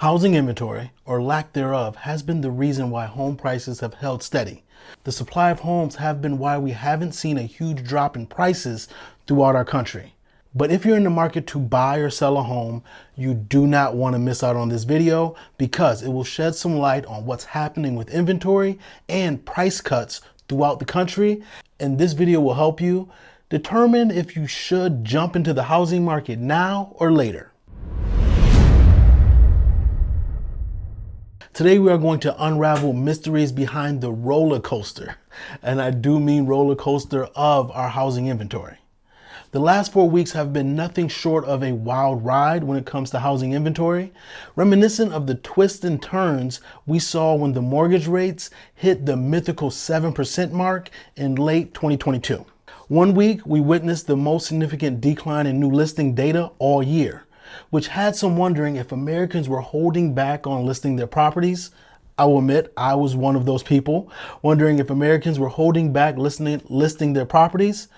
Housing inventory, or lack thereof, has been the reason why home prices have held steady. The supply of homes have been why we haven't seen a huge drop in prices throughout our country. But if you're in the market to buy or sell a home, you do not want to miss out on this video because it will shed some light on what's happening with inventory and price cuts throughout the country. And this video will help you determine if you should jump into the housing market now or later. Today we are going to unravel mysteries behind the roller coaster, and I do mean roller coaster of our housing inventory. The last 4 weeks have been nothing short of a wild ride when it comes to housing inventory, reminiscent of the twists and turns we saw when the mortgage rates hit the mythical 7% mark in late 2022. 1 week we witnessed the most significant decline in new listing data all year, which had some wondering if Americans were holding back on listing their properties. I will admit I was one of those people, wondering if Americans were holding back listing their properties.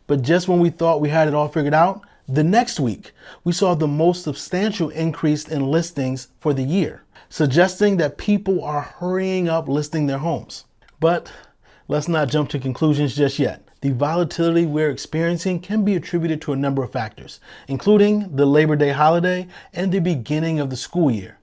But just when we thought we had it all figured out, the next week we saw the most substantial increase in listings for the year, suggesting that people are hurrying up listing their homes. But let's not jump to conclusions just yet. The volatility we're experiencing can be attributed to a number of factors, including the Labor Day holiday and the beginning of the school year.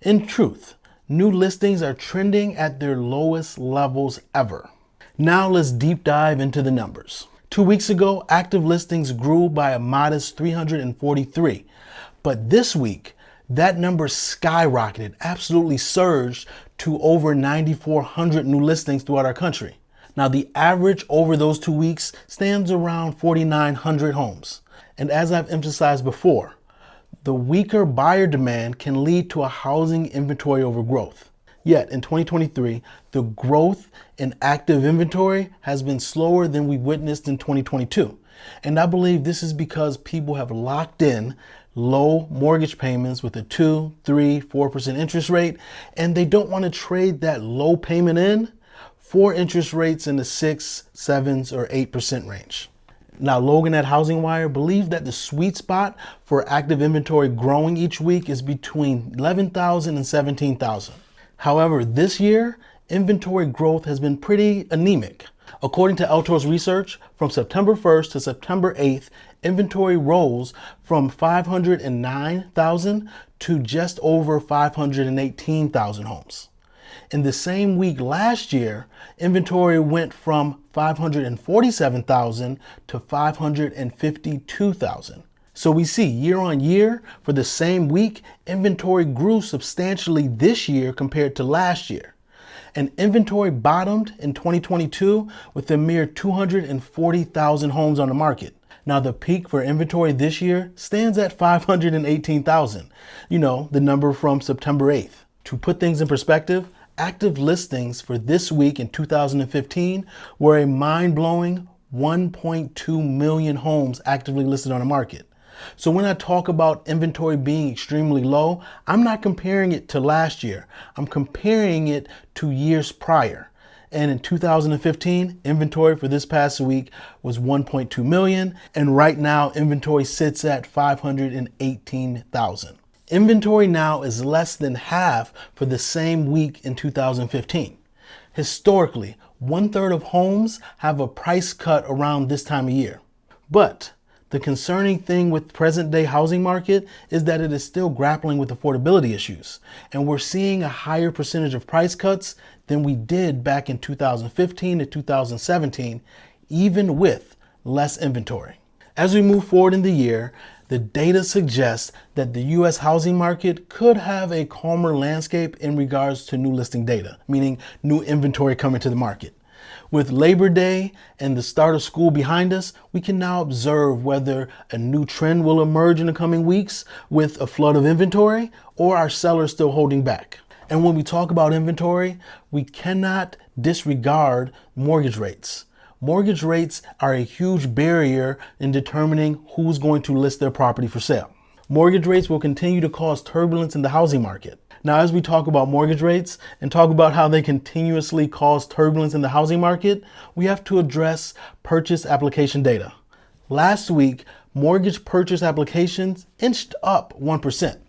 In truth, new listings are trending at their lowest levels ever. Now let's deep dive into the numbers. 2 weeks ago, active listings grew by a modest 343, but this week, that number skyrocketed, absolutely surged to over 9,400 new listings throughout our country. Now, the average over those 2 weeks stands around 4,900 homes. And as I've emphasized before, the weaker buyer demand can lead to a housing inventory overgrowth. Yet in 2023, the growth in active inventory has been slower than we witnessed in 2022. And I believe this is because people have locked in low mortgage payments with a 2, 3, 4% interest rate, and they don't want to trade that low payment in for interest rates in the 6, 7, or 8% range. Now, Logan at Housing Wire believes that the sweet spot for active inventory growing each week is between 11,000 and 17,000. However, this year, inventory growth has been pretty anemic. According to Eltor's research, from September 1st to September 8th, inventory rose from 509,000 to just over 518,000 homes. In the same week last year, inventory went from 547,000 to 552,000. So we see year on year for the same week, inventory grew substantially this year compared to last year. And inventory bottomed in 2022 with a mere 240,000 homes on the market. Now the peak for inventory this year stands at 518,000, the number from September 8th. To put things in perspective, active listings for this week in 2015 were a mind-blowing 1.2 million homes actively listed on the market. So when I talk about inventory being extremely low, I'm not comparing it to last year. I'm comparing it to years prior. And in 2015, inventory for this past week was 1.2 million. And right now, inventory sits at 518,000. Inventory now is less than half for the same week in 2015. Historically, 1/3 of homes have a price cut around this time of year. But the concerning thing with present day housing market is that it is still grappling with affordability issues. And we're seeing a higher percentage of price cuts than we did back in 2015 to 2017, even with less inventory. As we move forward in the year, the data suggests that the U.S. housing market could have a calmer landscape in regards to new listing data, meaning new inventory coming to the market. With Labor Day and the start of school behind us, we can now observe whether a new trend will emerge in the coming weeks with a flood of inventory or are sellers still holding back. And when we talk about inventory, we cannot disregard mortgage rates. Mortgage rates are a huge barrier in determining who's going to list their property for sale. Mortgage rates will continue to cause turbulence in the housing market. Now, as we talk about mortgage rates and talk about how they continuously cause turbulence in the housing market, we have to address purchase application data. Last week, mortgage purchase applications inched up 1%.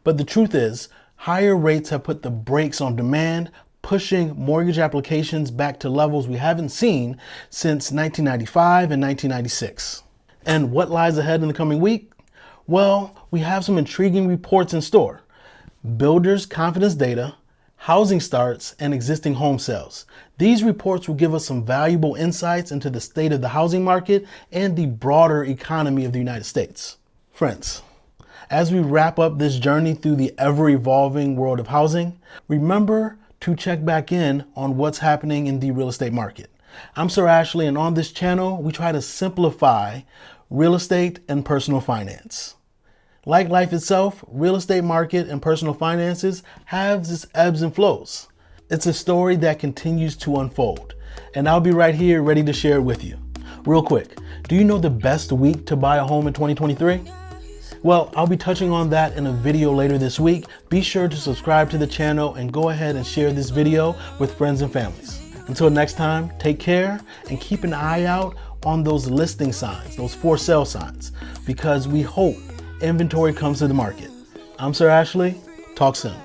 But the truth is, Higher rates have put the brakes on demand, pushing mortgage applications back to levels we haven't seen since 1995 and 1996. And what lies ahead in the coming week? Well, we have some intriguing reports in store. Builders' confidence data, housing starts, and existing home sales. These reports will give us some valuable insights into the state of the housing market and the broader economy of the United States. Friends, as we wrap up this journey through the ever-evolving world of housing, remember to check back in on what's happening in the real estate market. I'm Sir Ashley, and on this channel, we try to simplify real estate and personal finance. Like life itself, real estate market and personal finances have its ebbs and flows. It's a story that continues to unfold, and I'll be right here ready to share it with you. Real quick, do you know the best week to buy a home in 2023? Well, I'll be touching on that in a video later this week. Be sure to subscribe to the channel and go ahead and share this video with friends and families. Until next time, take care and keep an eye out on those listing signs, those for sale signs, because we hope inventory comes to the market. I'm Sir Ashley. Talk soon.